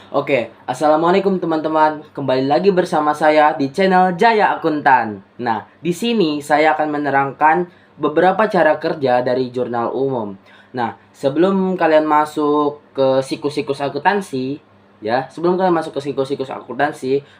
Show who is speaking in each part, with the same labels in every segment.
Speaker 1: Oke, assalamualaikum teman-teman. Kembali lagi bersama saya di channel Jaya Akuntan. Nah, di sini saya akan menerangkan beberapa cara kerja dari jurnal umum. Nah, sebelum kalian masuk ke siklus-siklus akuntansi,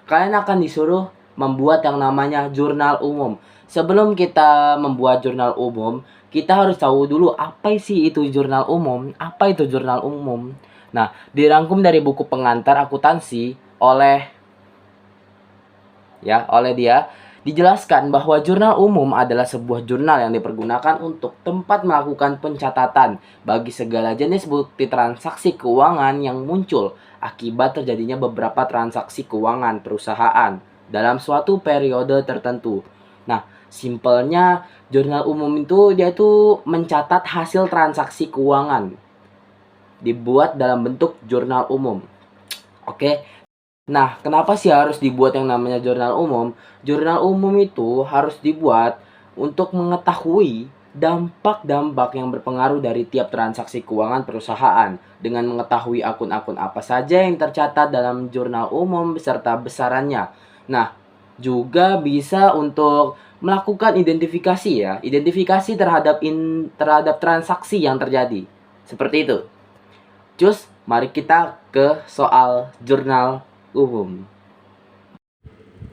Speaker 1: kalian akan disuruh membuat yang namanya jurnal umum. Sebelum kita membuat jurnal umum, kita harus tahu dulu apa sih itu jurnal umum, apa itu jurnal umum. Nah, dirangkum dari buku pengantar akuntansi oleh dia dijelaskan bahwa jurnal umum adalah sebuah jurnal yang dipergunakan untuk tempat melakukan pencatatan bagi segala jenis bukti transaksi keuangan yang muncul akibat terjadinya beberapa transaksi keuangan perusahaan dalam suatu periode tertentu. Nah, simpelnya jurnal umum itu dia tuh mencatat hasil transaksi keuangan dibuat dalam bentuk jurnal umum. Oke. Nah, kenapa sih harus dibuat yang namanya jurnal umum? Jurnal umum itu harus dibuat untuk mengetahui dampak-dampak yang berpengaruh dari tiap transaksi keuangan perusahaan dengan mengetahui akun-akun apa saja yang tercatat dalam jurnal umum beserta besarannya. Nah, juga bisa untuk melakukan identifikasi identifikasi terhadap transaksi yang terjadi. Seperti itu. Cus, mari kita ke soal jurnal umum.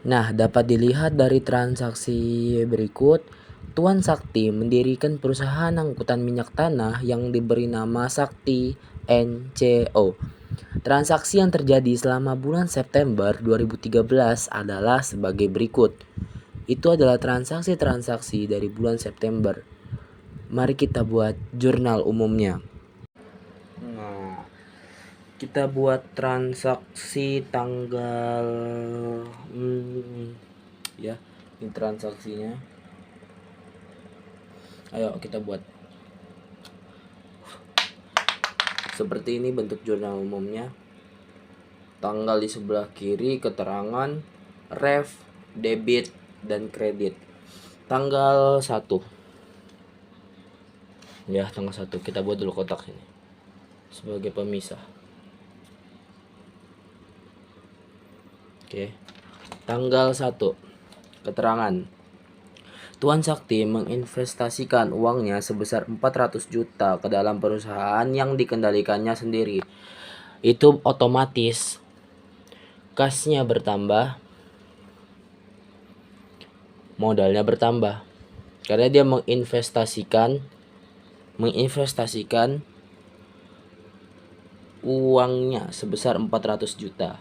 Speaker 1: Nah, dapat dilihat dari transaksi berikut. Tuan Sakti mendirikan perusahaan angkutan minyak tanah yang diberi nama Sakti NCO. Transaksi yang terjadi selama bulan September 2013 adalah sebagai berikut. Itu adalah transaksi-transaksi dari bulan September. Mari kita buat jurnal umumnya. Nah, kita buat transaksi tanggal ini transaksinya. Ayo kita buat seperti ini bentuk jurnal umumnya. Tanggal di sebelah kiri, keterangan ref, debit, dan kredit. Tanggal 1 tanggal 1 kita buat dulu kotak ini sebagai pemisah. Oke. Tanggal 1. Keterangan. Tuan Sakti menginvestasikan uangnya sebesar 400 juta ke dalam perusahaan yang dikendalikannya sendiri. Itu otomatis kasnya bertambah, modalnya bertambah. Karena dia menginvestasikan uangnya sebesar 400 juta.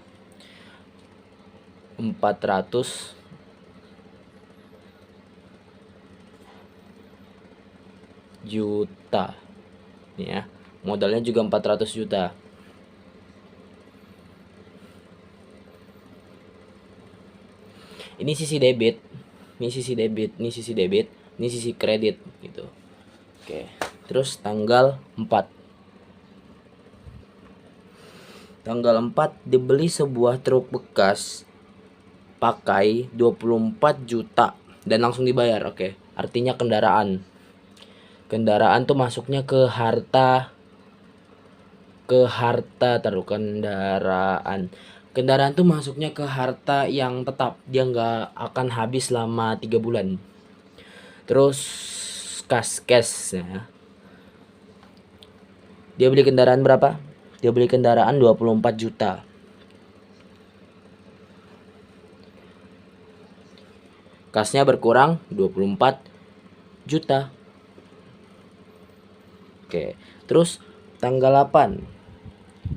Speaker 1: 400 juta. Nih ya, modalnya juga 400 juta. Ini sisi debit, ini sisi debit, ini sisi debit, ini sisi kredit gitu. Oke. Terus tanggal 4. Tanggal 4 dibeli sebuah truk bekas pakai 24 juta dan langsung dibayar. Oke. Artinya kendaraan tuh masuknya ke harta kendaraan tuh masuknya ke harta yang tetap, dia nggak akan habis selama 3 bulan. Terus cash ya. Dia beli kendaraan berapa? Dia beli kendaraan 24 juta. Kasnya berkurang 24 juta. Oke, terus tanggal 8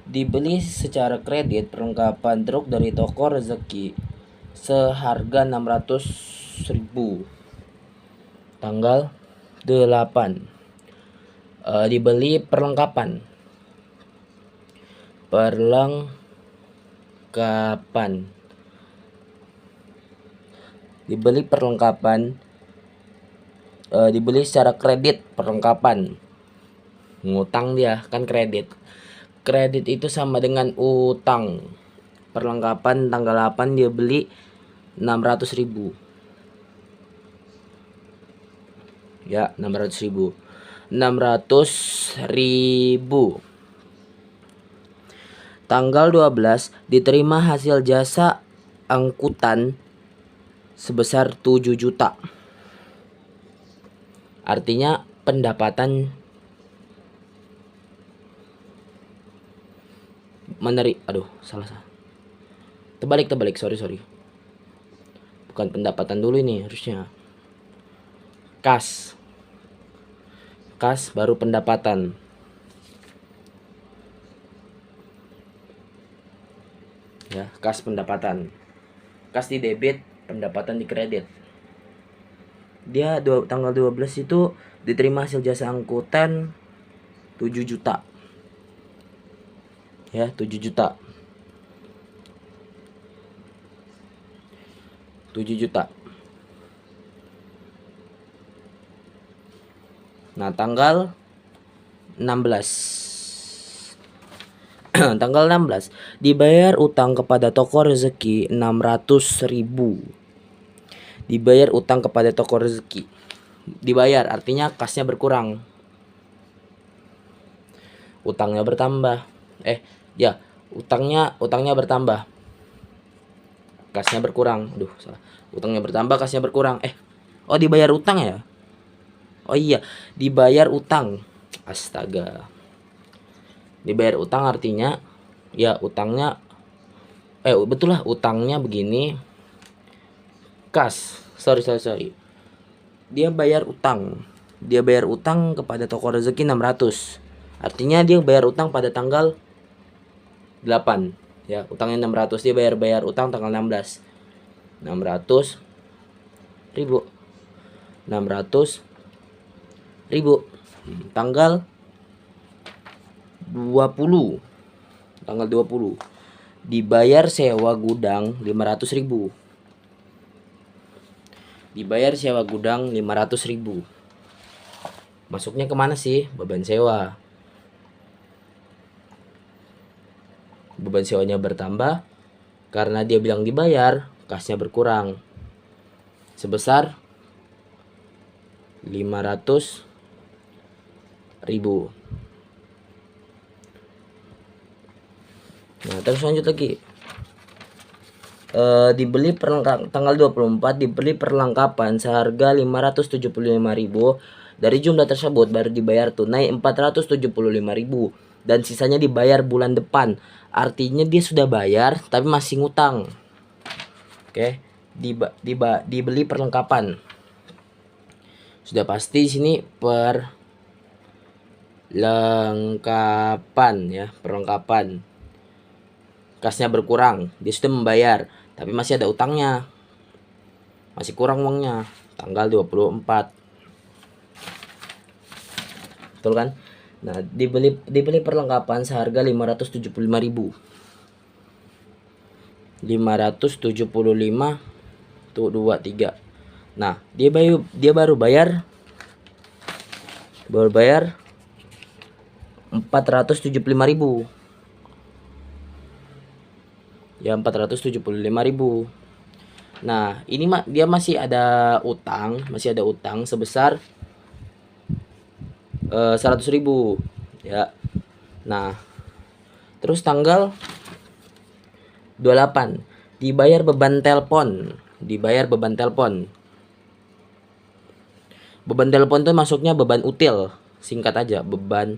Speaker 1: dibeli secara kredit perlengkapan truk dari toko rezeki seharga 600.000. Tanggal 8 dibeli perlengkapan dibeli secara kredit perlengkapan, ngutang dia kan kredit itu sama dengan utang. Perlengkapan tanggal 8 dia beli 600.000 ya, 600.000. Tanggal 12 diterima hasil jasa angkutan sebesar 7 juta. Artinya pendapatan salah. Terbalik, sorry. Bukan pendapatan dulu ini harusnya. Kas baru pendapatan. Ya, kas pendapatan. Kas di debit, pendapatan di kredit. Dia tanggal 12 itu diterima hasil jasa angkutan 7 juta. Ya, 7 juta. 7 juta. Nah, tanggal 16 tanggal 16 dibayar utang kepada toko rezeki 600.000. Dibayar utang kepada toko rezeki. Dibayar artinya kasnya berkurang. Utangnya bertambah. Utangnya bertambah. Kasnya berkurang. Salah. Utangnya bertambah, kasnya berkurang. Dibayar utang ya? Oh iya, dibayar utang. Astaga. Dibayar utang artinya ya utangnya betul lah, utangnya begini. Kas. Sorry. Dia bayar utang kepada toko rezeki 600. Artinya dia bayar utang pada tanggal 8. Ya, utangnya 600, dia bayar utang tanggal 16. 600.000. Tanggal 20. Dibayar sewa gudang 500.000. Dibayar sewa gudang 500.000. Masuknya kemana sih? Beban sewa. Beban sewanya bertambah karena dia bilang dibayar, kasnya berkurang sebesar 500.000. Nah, terus lanjut lagi. Dibeli tanggal 24 dibeli perlengkapan seharga 575.000. Dari jumlah tersebut baru dibayar tunai 475.000 dan sisanya dibayar bulan depan. Artinya dia sudah bayar tapi masih ngutang. Oke, dibeli perlengkapan. Sudah pasti di sini perlengkapan. Kasnya berkurang, dia sudah membayar tapi masih ada utangnya. Masih kurang uangnya. Tanggal 24. Betul kan? Nah, dibeli perlengkapan seharga 575.000. 575 tuh 23. Nah, dia baru bayar 475.000. Ya, 475.000. Nah, ini dia masih ada utang sebesar 100.000 ya. Nah, terus tanggal 28 dibayar beban telepon. Beban telepon itu masuknya beban util, singkat aja, beban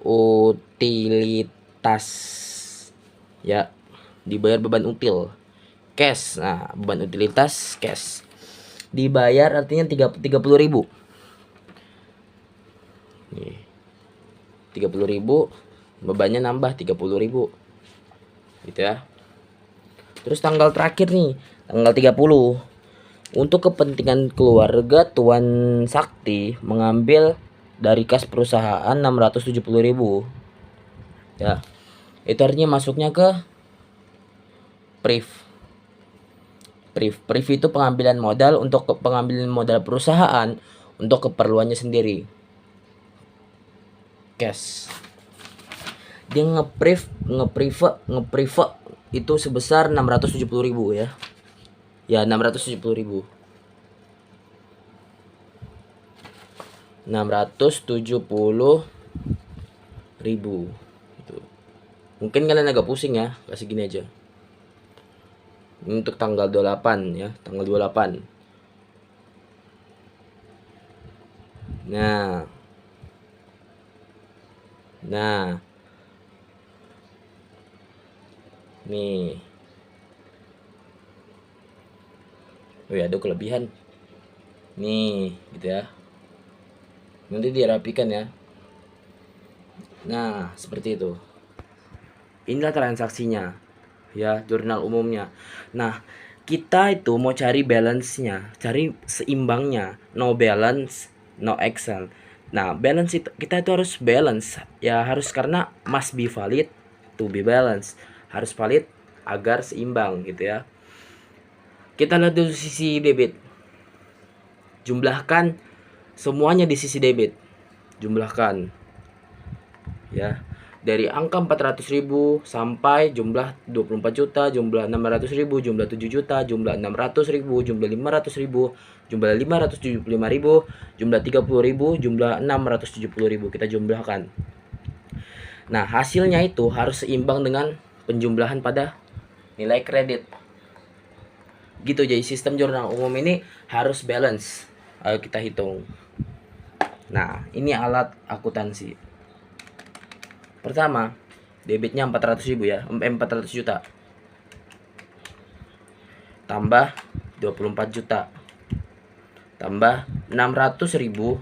Speaker 1: utilitas. Ya, dibayar beban util. Cash. Nah, beban utilitas cash. Dibayar artinya 30.000. Nih. 30.000, bebannya nambah 30.000. Gitu ya. Terus tanggal terakhir nih, tanggal 30. Untuk kepentingan keluarga, Tuan Sakti mengambil dari kas perusahaan 670.000. Ya. Itu artinya masuknya ke PRIF. PRIF itu pengambilan modal untuk pengambilan modal perusahaan untuk keperluannya sendiri. Cash. Dia nge-PRIF itu sebesar 670.000 ya. Ya, 670.000. 670.000. Itu. Mungkin kalian agak pusing ya, kasih gini aja. Ini untuk tanggal 28 ya, tanggal 28. Nah. Nah. Nih. Oh ya, ada kelebihan. Nih, gitu ya. Nanti dirapikan ya. Nah, seperti itu. Inilah transaksinya. Ya, jurnal umumnya. Nah, kita itu mau cari balance-nya, cari seimbangnya. No balance, no Excel. Nah, balance itu kita itu harus balance. Ya, harus karena must be valid to be balanced. Harus valid agar seimbang gitu ya. Kita lihat dulu sisi debit. Jumlahkan semuanya di sisi debit. Jumlahkan. Ya. Dari angka 400.000 sampai jumlah 24 juta, jumlah 600.000, jumlah 7 juta, jumlah 600.000, jumlah 500.000, jumlah 575.000, jumlah 30.000, jumlah 670.000. Kita jumlahkan. Nah, hasilnya itu harus seimbang dengan penjumlahan pada nilai kredit. Gitu, jadi sistem jurnal umum ini harus balance. Ayo kita hitung. Nah, ini alat akuntansi. Pertama, debitnya 400.000 ya, 400 juta. Tambah 24 juta. Tambah 600.000.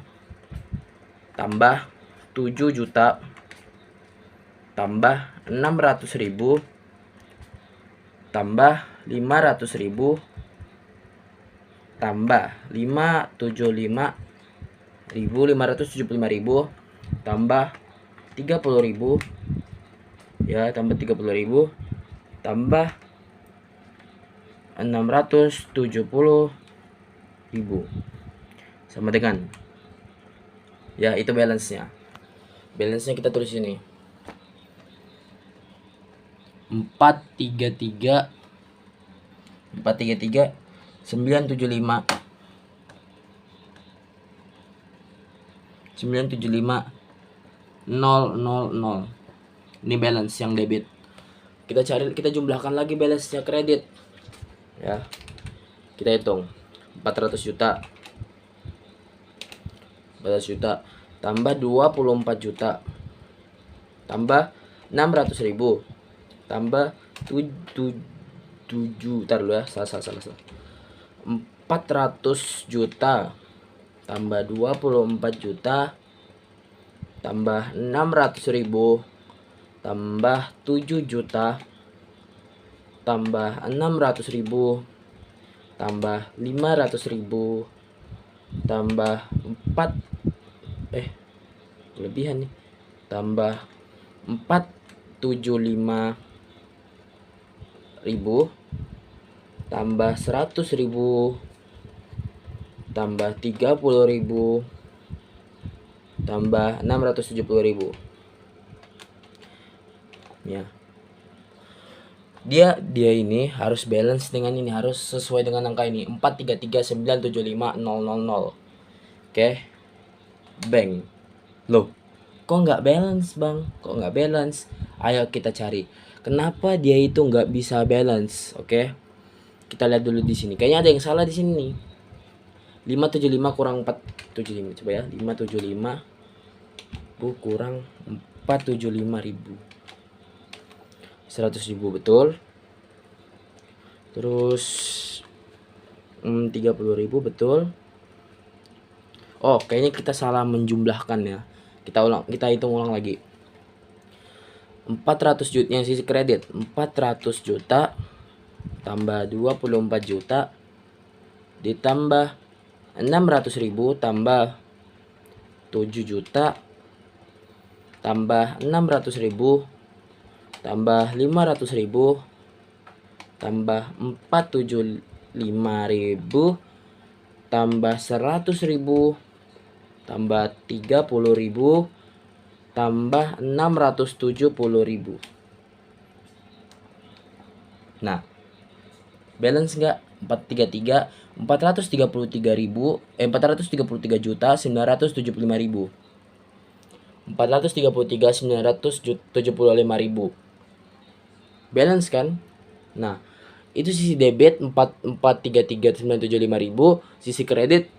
Speaker 1: Tambah 7 juta. Tambah 600.000. Tambah 500.000. Tambah 575.000. Tambah 30.000 ya, tambah 30.000, tambah 670.000 sama dengan ya, itu balance-nya. Balance-nya kita tulis ini 433 975 000. Ini balance yang debit. Kita jumlahkan lagi balance-nya kredit. Ya. Kita hitung. 400 juta. 400 juta tambah 24 juta. Tambah 600.000. Tambah 7 tar dulu ya. Salah. 400 juta tambah 24 juta tambah 600.000 tambah 7 juta tambah 600.000 tambah 500.000 tambah 4 kelebihan nih, tambah 475.000 tambah 100.000 tambah 30.000 tambah 670.000 ya. Dia ini harus balance dengan ini, harus sesuai dengan angka ini 433975000. Oke. Bang. Loh, kok nggak balance bang? Kok nggak balance? Ayo kita cari kenapa dia itu nggak bisa balance. Oke, kita lihat dulu di sini. Kayaknya ada yang salah di sini nih. 575 kurang 475, coba ya. 575 kurang 475.000. 100.000 betul. Terus 30.000 betul. Oh, kayaknya kita salah menjumlahkan ya. Kita hitung ulang lagi. 400 juta yang sisi kredit, 400 juta tambah 24 juta ditambah 600.000 tambah 7 juta tambah 600.000 tambah 500.000 tambah 475.000 tambah 100.000 tambah 30.000 tambah 670.000. Nah, balance enggak? 433 juta 975.000. 433.975.000. balance kan. Nah, itu sisi debit 4.433.975.000, sisi kredit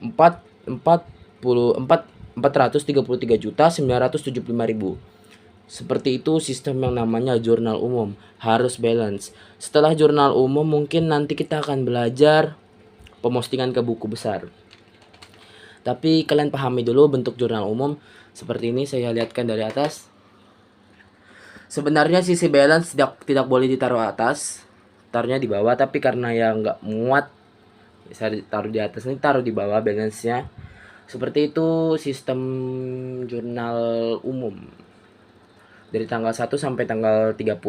Speaker 1: 4.433.975.000. Seperti itu sistem yang namanya jurnal umum, harus balance. Setelah jurnal umum mungkin nanti kita akan belajar pemostingan ke buku besar. Tapi kalian pahami dulu bentuk jurnal umum. Seperti ini saya lihatkan dari atas. Sebenarnya sisi balance tidak boleh ditaruh atas, taruhnya di bawah, tapi karena ya nggak muat, saya taruh di atas, ini taruh di bawah balance-nya. Seperti itu sistem jurnal umum. Dari tanggal 1 sampai tanggal 30,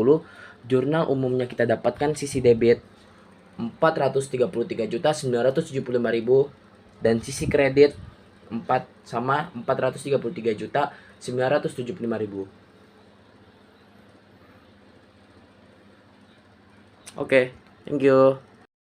Speaker 1: jurnal umumnya kita dapatkan sisi debit 433.975.000 dan sisi kredit 433.975.000. Oke, thank you.